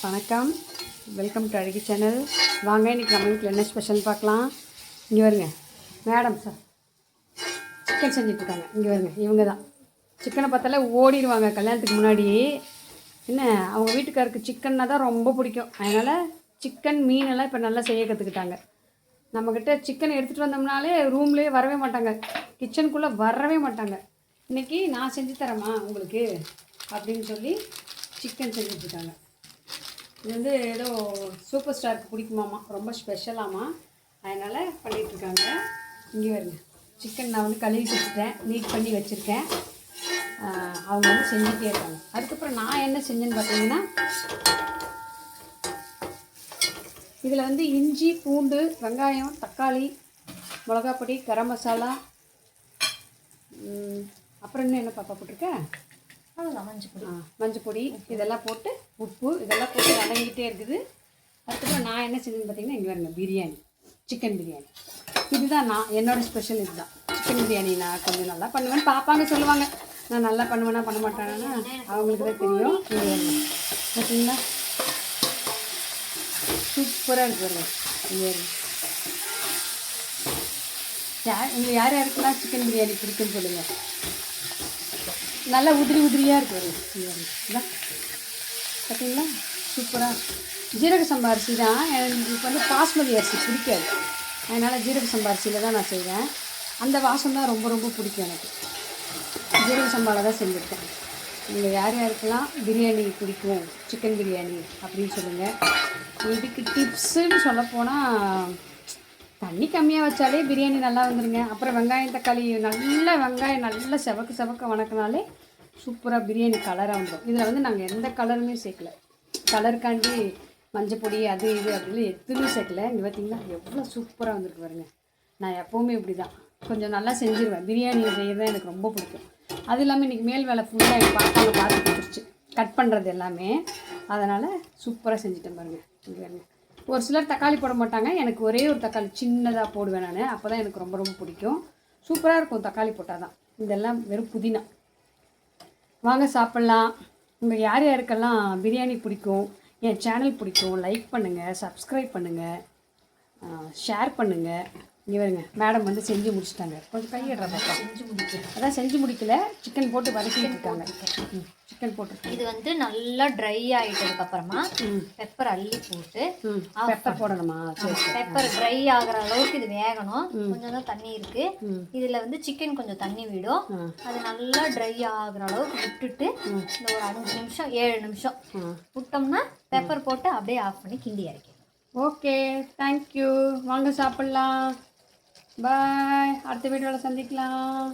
வணக்கம், welcome to அழகி channel. வாங்க, இன்றைக்கி நம்ம வீட்டில் என்ன ஸ்பெஷல் பார்க்கலாம். இங்கே வருங்க மேடம் சார் சிக்கன் செஞ்சிட்ருக்காங்க. இங்கே வருங்க, இவங்க தான். சிக்கனை பார்த்தாலே ஓடிடுவாங்க. கல்யாணத்துக்கு முன்னாடி என்ன அவங்க வீட்டுக்காருக்கு சிக்கன்னா தான் ரொம்ப பிடிக்கும். அதனால் சிக்கன் மீனெல்லாம் இப்போ நல்லா செய்ய கற்றுக்கிட்டாங்க. நம்மக்கிட்ட சிக்கன் எடுத்துகிட்டு வந்தோம்னாலே ரூம்லேயே வரவே மாட்டாங்க, கிச்சனுக்குள்ளே வரவே மாட்டாங்க. இன்றைக்கி நான் செஞ்சு தரேம்மா உங்களுக்கு அப்படின்னு சொல்லி சிக்கன் செஞ்சிட்ருக்காங்க. இது வந்து ஏதோ சூப்பர் ஸ்டாருக்கு பிடிக்குமாம்மா, ரொம்ப ஸ்பெஷலாமா, அதனால் பண்ணிகிட்ருக்காங்க. இங்கே வருங்க, சிக்கன் நான் வந்து கழுவி வச்சுட்டேன், நீட் பண்ணி வச்சுருக்கேன். அவங்க வந்து செஞ்சுட்டே இருக்காங்க. அதுக்கப்புறம் நான் என்ன செஞ்சேன்னு பார்த்தீங்கன்னா, இதில் வந்து இஞ்சி, பூண்டு, வெங்காயம், தக்காளி, மிளகாப்பொடி, கரம் மசாலா, அப்புறம் இன்னும் என்ன பாப்பா போட்டிருக்கேன், மஞ்சள் பொடி, இதெல்லாம் போட்டு உப்பு இதெல்லாம் போட்டு வதங்கிட்டே இருக்குது. அதுக்கப்புறம் நான் என்ன செஞ்சேன்னு பார்த்தீங்கன்னா, இங்கே வருங்க பிரியாணி, சிக்கன் பிரியாணி. இதுதான் நான் என்னோடய ஸ்பெஷல். இதுதான் சிக்கன் பிரியாணி. நான் கொஞ்சம் நல்லா பண்ணுவேன்னு பாப்பாங்க சொல்லுவாங்க. நான் நல்லா பண்ணுவேன்னா பண்ண மாட்டேன்னா அவங்களுக்கு தான் தெரியும். இங்கே வருங்க பார்த்தீங்களா, சூப்பராக இருக்கு வருங்க. இங்கே வருங்க, யார் யாருக்கெல்லாம் சிக்கன் பிரியாணி பிடிக்குன்னு சொல்லுங்கள். நல்லா உதிரி உதிரியாக இருக்கு வருங்க. இங்கே பார்த்தீங்களா, சூப்பராக. ஜீரக சம்பா அரிசி தான் எனக்கு வந்து பாஸ்மதி அரிசி பிடிக்காது. அதனால் ஜீரக சம்பா அரிசியில் தான் நான் செய்வேன். அந்த வாசம் தான் ரொம்ப ரொம்ப பிடிக்கும் எனக்கு. ஜீரக சம்பாவில் தான் செஞ்சுருக்கேன். நீங்கள் யார் யாருக்கெல்லாம் பிரியாணி பிடிக்கும், சிக்கன் பிரியாணி அப்படின்னு சொல்லுங்கள். இதுக்கு டிப்ஸுன்னு சொல்லப்போனால், தண்ணி கம்மியாக வச்சாலே பிரியாணி நல்லா வந்துடுங்க. அப்புறம் வெங்காயம் தக்காளி வெங்காயம் நல்லா செவக்க வணக்கினாலே சூப்பராக பிரியாணி கலராக வந்துடும். இதில் வந்து நாங்கள் எந்த கலருமே சேர்க்கல. கலருக்காண்டி மஞ்சள் பொடி அது இது அப்படின்னு எதுவுமே சேர்க்கல. இங்கே பார்த்தீங்கன்னா எவ்வளோ சூப்பராக வந்துருக்கு பாருங்க. நான் எப்போவுமே இப்படி தான் கொஞ்சம் நல்லா செஞ்சுருவேன். பிரியாணி செய்கிறது எனக்கு ரொம்ப பிடிக்கும். அது இல்லாமல் இன்றைக்கி மேல் வேலை ஃபுல்லாக எங்கள் பாப்பாங்க பார்த்து கொடுத்துருச்சு, கட் பண்ணுறது எல்லாமே. அதனால் சூப்பராக செஞ்சுட்டேன் பாருங்கள். இங்கே பாருங்க, ஒரு சிலர் தக்காளி போட மாட்டாங்க. எனக்கு ஒரே ஒரு தக்காளி சின்னதாக போடுவேன் நான். அப்போ தான் எனக்கு ரொம்ப ரொம்ப பிடிக்கும். சூப்பராக இருக்கும் தக்காளி போட்டால் தான். இதெல்லாம் வெறும் புதினா. வாங்க சாப்பிட்லாம். உங்கள் யார் யாருக்கெல்லாம் பிரியாணி பிடிக்கும், என் சேனல் பிடிக்கும், லைக் பண்ணுங்கள், சப்ஸ்கிரைப் பண்ணுங்கள், ஷேர் பண்ணுங்கள். இங்கே வருங்க, மேடம் வந்து செஞ்சு முடிச்சிட்டாங்க. கொஞ்சம் கையிடுற பார்த்தா செஞ்சு முடிக்கல. சிக்கன் போட்டு வதக்கிட்டு இருக்காங்க. சிக்கன் போட்டு இது வந்து நல்லா ட்ரை ஆகிட்டதுக்கு அப்புறமா பெப்பர் அள்ளி போட்டு பெப்பர் போடணுமா? பெப்பர் ட்ரை ஆகிற அளவுக்கு இது வேகணும். கொஞ்சம் தான் தண்ணி இருக்கு. இதுல வந்து சிக்கன் கொஞ்சம் தண்ணி விடும். அது நல்லா ட்ரை ஆகிற அளவுக்கு விட்டுட்டு இந்த ஒரு 5 நிமிஷம் 7 நிமிஷம் விட்டோம்னா பெப்பர் போட்டு அப்படியே ஆஃப் பண்ணி கிண்டி இறக்கி. Okay, thank you. வாங்க சாப்பிட்லாம். பாய். அடுத்த வீடியோவில் சந்திக்கலாம்.